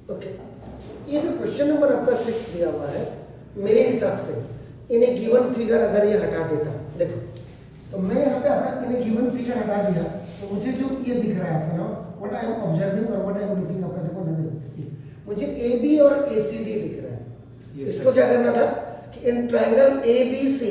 Okay, ये जो question number आपका 6 दिया हुआ है, मेरे हिसाब से इन्हें गिवन फिगर अगर ये हटा देता, देखो तो मैं यहाँ पे आपका इन्हें गिवन फिगर हटा दिया तो मुझे जो ये दिख रहा है आपका ना, व्हाट आई एम ऑब्जर्विंग और व्हाट आई एम लुकिंग, आपका देखो नजर मुझे ए बी और ए सी डी दिख रहा है। इसको क्या करना था कि in triangle A B C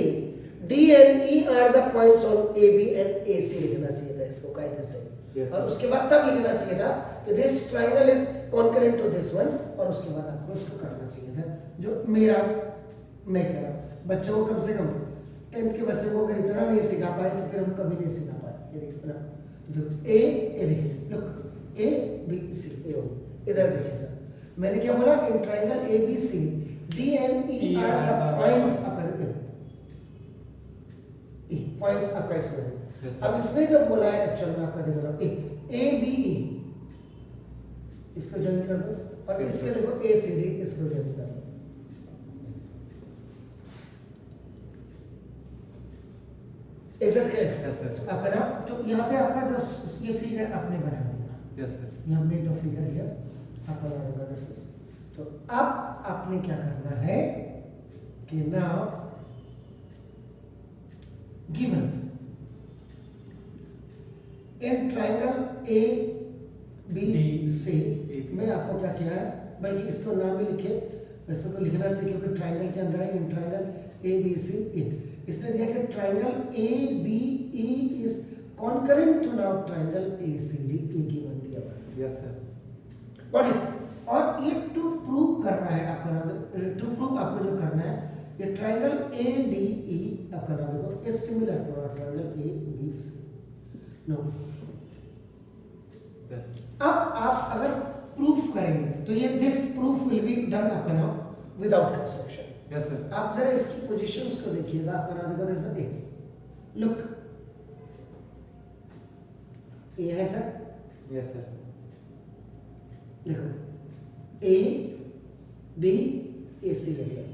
D and E are the points on A B and A C लिखना चाहिए था इसको कायदे से। और उसके बाद तब लिखना चाहिए था कि this triangle is concurrent to this one, और उसके बाद आपको इसको करना चाहिए था जो मेरा मैं कह रहा हूँ। बच्चों को कम से कम 10th के बच्चों को अगर इतना नहीं सिखा पाए तो फिर हम कभी नहीं सिखा पाए। ये देखिए ना, तो ए देखिए, लुक ए बी सी, ए इधर देखिए सर, मैंने क्या बोला in triangle A B C D and E are the points upper E points आपका इसमें। अब इसने जो बोला है एक्चुअल में आपका देखो ए बी ई, इसको ज्वाइन कर दो और इससे देखो ए सी डी, इसको ज्वाइन कर दो। ऐसा क्या आपका ना, तो यहाँ पे आपका जो ये फिगर आपने बना दिया। यस सर, ये हमने तो फिगर लिया आपका होगा दिस। तो अब आपने क्या करना है कि now given in triangle A B C में आपको क्या किया है, बल्कि इसको नाम भी लिखे, वैसे तो लिखना चाहिए क्योंकि ट्राइंगल के अंदर है इन ट्राइंगल ए बी सी इन। इसने दिया कि triangle A B E is concurrent to now triangle A C D, a given दिया हुआ है। यस सर, बट और ये टू प्रूव करना है आपका, टू प्रूव आपको जो करना है ये ट्राइंगल ए डी ई आपका नाम देखो is similar to triangle A B C. No, अब आप अगर प्रूफ करेंगे तो ये this proof will be done आपका नाम विदाउट कंस्ट्रक्शन। यस सर, आप जरा इसकी पोजीशंस को देखिएगा, आपका नाम देखो ऐसा देख, लुक ये है सर, यस सर, देखो ए बी ए सी है sir,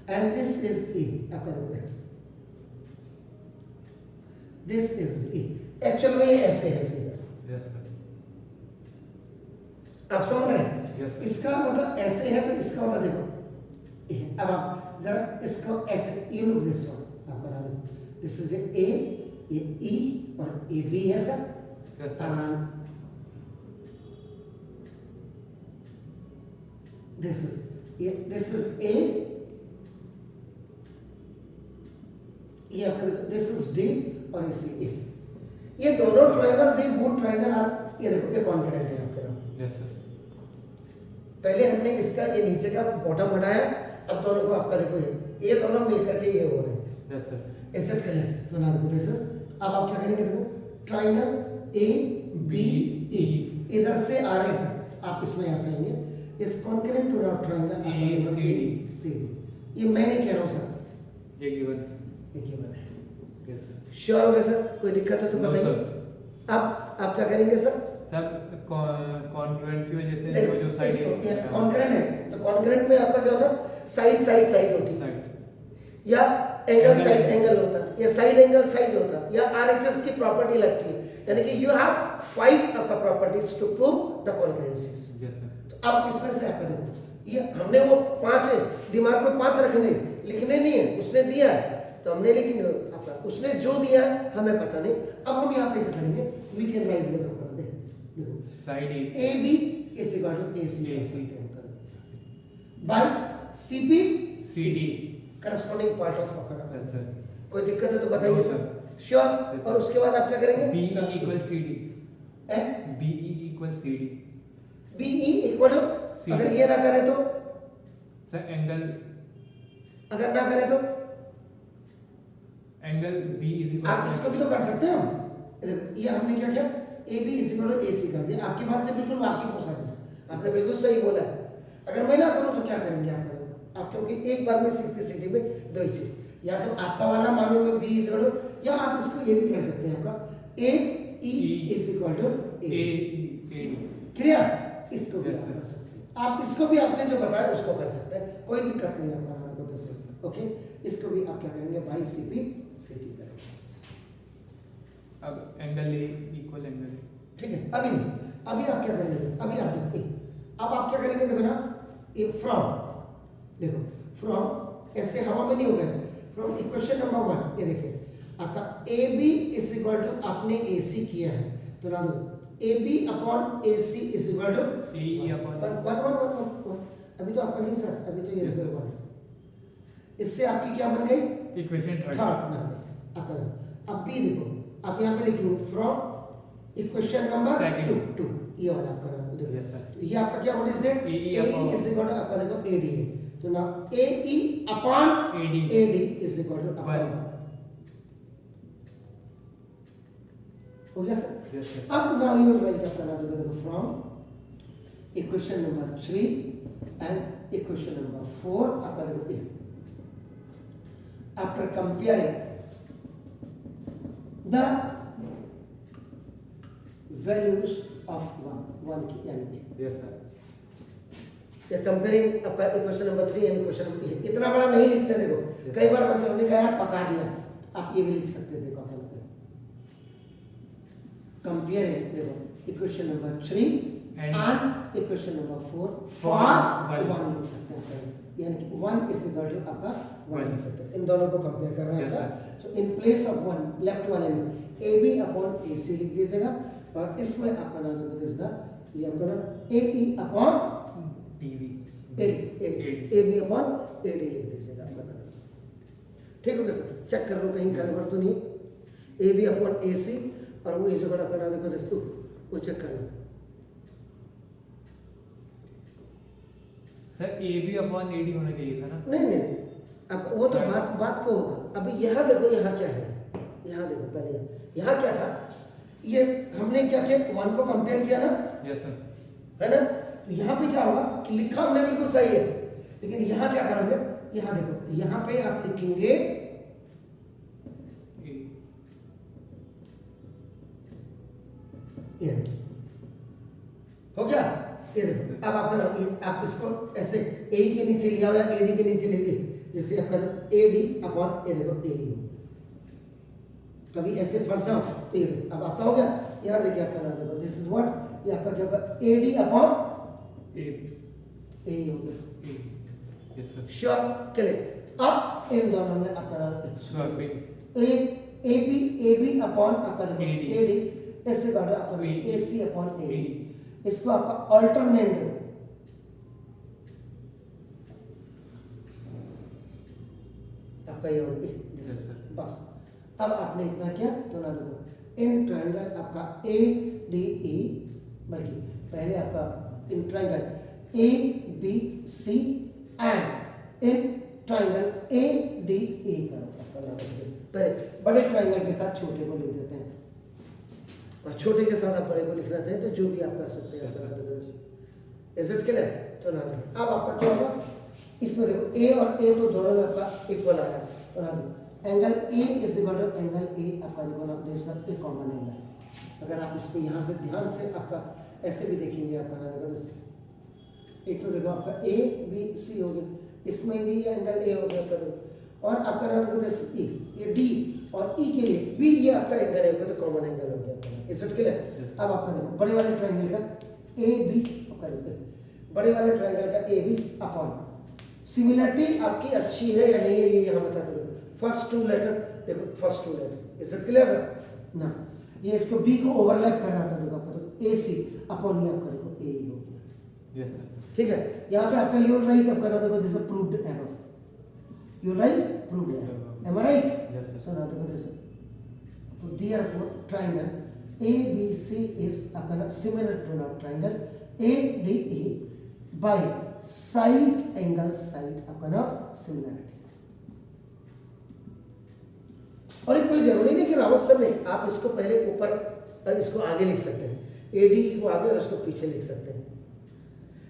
and this is a आपका देखो, दिस इज ए। एक्चुअल में ये ऐसे है फिगर, यस सर, आप समझ रहे हैं? Yes, sir. इसका मतलब ऐसे है तो इसका मतलब देखो ये। अब आप जरा इसको ऐसे, यू लुक दिस वन, आपका नाम दिस इज ए, ये ई और ए बी है sir. Yes sir, this is a, ये आपका दिस इज डी और ये सी ए। ये दोनों triangle, they both triangle are, ये देखो ये कॉन्करेंट है आपके नाम। यस सर, पहले हमने इसका ये नीचे का बॉटम हटाया, अब दोनों को आपका देखो ये दोनों मिलकर के ये हो रहे हैं। यस सर, ऐसे करें तो ना देखो दिस इज, अब आप क्या करेंगे देखो ट्राइंगल ए बी ई, इधर से आ रहे हैं, आप इसमें ऐसे आएंगे, इस concurrent to now triangle A C D. ये मैं नहीं कह रहा हूँ सर, ये गिवन, ये गिवन है। यस सर, श्योर हो गया सर? कोई दिक्कत है तो No, बताइए। sir. अब आप क्या करेंगे सर? सब कॉन्ग्रुएंट की वजह से देखो वो जो इसको ये साइड कॉन्करेंट है, तो कॉन्करेंट में आपका क्या होता है, साइड साइड साइड होती है, साइड, या एंगल साइड एंगल होता है, या साइड एंगल साइड होता है, या आरएचएस की प्रॉपर्टी लगती है, यानी कि यू हैव 5 आपका properties to prove the concurrencies. Yes sir, तो अब इसमें से आपका देखो ये हमने वो 5 दिमाग में 5 रखने, लिखने नहीं है, उसने दिया है तो हमने लिखेंगे आपका, उसने जो दिया है हमें पता नहीं। अब हम यहाँ पे क्या करेंगे, वी कैन राइट दिया देखो side A B is equal to A C AC by C P C D. Corresponding part of अपना। यस सर, कोई दिक्कत है तो बताइए No, सर। sir. श्योर? Yes, और sir. उसके बाद आप क्या करेंगे, B E equal C D, A B E equal C D. B E equal to, CD. अगर ये ना करे तो, सर एंगल, अगर ना करे तो एंगल बी इज इक्वल, आप इसको भी तो कर सकते हो। देखो, ये हमने क्या किया, A B is equal to A C कर दिया, आपकी बात से बिल्कुल वाकिफ हो सकते हैं, आपने बिल्कुल सही बोला है। अगर मैं ना करूं तो क्या करेंगे आप, क्योंकि एक बार में सिंपलिसिटी में दो ही चीज, या तो आपका वाला मानो में बी इज इक्वल टू, या आप इसको ये भी कर सकते हैं आपका A E is equal to A A. D. Clear? इसको भी Yes, आप sir. कर सकते हैं, आप इसको भी आपने जो बताया उसको कर सकते हैं, कोई दिक्कत नहीं है आपका नाम को दिस इज ओके। इसको भी आप क्या करेंगे, by C P C T करेंगे, अब angle A equal angle A. ठीक है? अभी नहीं, अभी आप क्या करेंगे, अभी आप देखिए, अब आप क्या करेंगे देखो ना, ये फ्रॉम, देखो फ्रॉम ऐसे हवा में नहीं होगा, फ्रॉम इक्वेशन नंबर 1 ये देखिए आपका A B is equal to आपने ए सी किया है तो ना दो A B upon A C is equal to AE upon one. अभी तो आपका नहीं सर, अभी तो ये Yes, sir. वन। इससे आपकी क्या बन गई, इक्वेशन थर्ड थर्ड। बन गई आपका। अब बी देखो, आप यहाँ पे लिखिए फ्रॉम इक्वेशन नंबर Second. 2 ये वाला आपका नाम देखो। Yes, sir. तो ये आपका क्या what is that, AE A upon- is equal to आपका देखो एडी है तो ना A E upon AD. AD is equal to One. हो गया सर। Yes, sir. अब नाउ यू राइट आपका नाम देखो from equation number 3 and equation number 4 आपका देखो A after comparing the values of one की यानी Yes, sir. ये कंपेयरिंग आपका equation number 3 and equation number A, इतना बड़ा नहीं लिखते देखो, कई बार बच्चों ने कहा पका दिया, आप ये भी लिख सकते हैं देखो अपन कंपेयरिंग देखो equation number 3 and equation number 4 for one. 1 लिख सकते हैं अपन, यानी कि 1 इज इक्वल टू आपका 1 One. लिख सकते हैं, इन दोनों को कंपेयर कर रहे हैं Yes, आपका। तो इन प्लेस ऑफ 1 लेफ्ट वाले में ए बी अपॉन ए सी लिख दीजिएगा और इसमें आपका नाम देखो दिस द ये आपका नाम A E upon TV. A B upon A D लिख दीजिएगा आपका नाम, ठीक हो गया सर। चेक कर लो कहीं गड़बड़ तो नहीं, ए बी अपॉन ए सी और वो इज इक्वल अपना देखो दोस्तों वो चेक कर लो। सर AB upon AD होना चाहिए था ना। नहीं नहीं अब वो तो बात को होगा। अभी यहाँ देखो यहाँ क्या है, यहाँ देखो पहले यहाँ क्या था, ये हमने क्या किया 1 को कंपेयर किया ना, Yes, sir. है ना, तो यहाँ पे क्या होगा कि लिखा हमने बिल्कुल सही है, लेकिन यहाँ क्या करोगे, यहाँ देखो यहाँ पे आप लिखेंगे A. ये हो गया, ये देखो अब आपका नाम ये आप इसको ऐसे ए के नीचे लिया हुआ ए डी के नीचे ले जैसे आपका ए डी अपॉन ए देखो ए ही कभी ऐसे फंस जाओ तो ये देखो, अब आपका हो गया। यहाँ देखिए आपका नाम देखो दिस इज व्हाट, ये आपका क्या होगा ए डी अपॉन A. ए हो गया, A. Yes, sir. Sure click. अब इन दोनों में आपका नाम Swapping. ए बी अपॉन आपका देखो AD. ए डी ऐसे बारे आपका AD. A C upon A D, A. इसको आपका अल्टरनेट आपका ये हो गया Yes, sir. बस। अब आपने इतना किया तो ना देखो इन ट्रायंगल आपका ए डी ई, बल्कि पहले आपका in triangle A B C and in triangle A D E करो आपका नाम देखो। पहले बड़े ट्रायंगल के साथ छोटे को लिख देते हैं और छोटे के साथ आप बड़े को लिखना चाहें तो जो भी आप कर सकते हैं आपका नाम देखो। Is it clear? तो नाम अब आपका क्या होगा, इसमें देखो ए और ए को दोनों में आपका इक्वल आ रहा है तो नाम angle A is equal to angle A आपका देखो ना देख सकते कॉमन एंगल। अगर आप इसको यहाँ से ध्यान से आपका ऐसे भी देखेंगे आपका ना देखो एक तो देखो आपका ए बी सी हो गया, इसमें भी एंगल ए हो गया आपका देखो, और आपका नाम देखो ई ये डी और ई के लिए बी ये आपका एंगल है तो कॉमन एंगल हो गया आपका। Is it clear? Yes. अब आपका देखो बड़े वाले ट्रायंगल का ए बी आपका बड़े वाले ट्रायंगल का ए बी अपॉन सिमिलरिटी आपकी अच्छी है या नहीं है ये यहाँ बता दो। फर्स्ट टू लेटर देखो first two letter is it clear sir ना, ये इसको बी को ओवरलैप कर रहा था देखो आपका तो ए सी अपॉन ये आपका देखो ए हो गया, Yes, sir. ठीक है। यहाँ पे आपका यूर राइट आपका ना देखो this proved error, your right proved error, am I right? Yes, sir. So ना देखो दिस तो therefore triangle A B C is आपका ना सिमिलर टू ना triangle A D E by side angle side आपका ना सिमिलरिटी। और ये कोई जरूरी नहीं कि रावत सर नहीं, आप इसको पहले ऊपर इसको आगे लिख सकते हैं, ए डी को आगे और इसको पीछे लिख सकते हैं,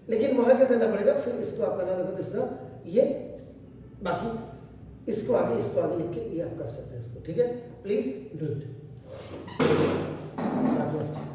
लेकिन वहां क्या करना पड़ेगा फिर इसको आप करना देखो इस तरह ये बाकी इसको आगे लिख के ये आप कर सकते हैं इसको, ठीक है। Please do it.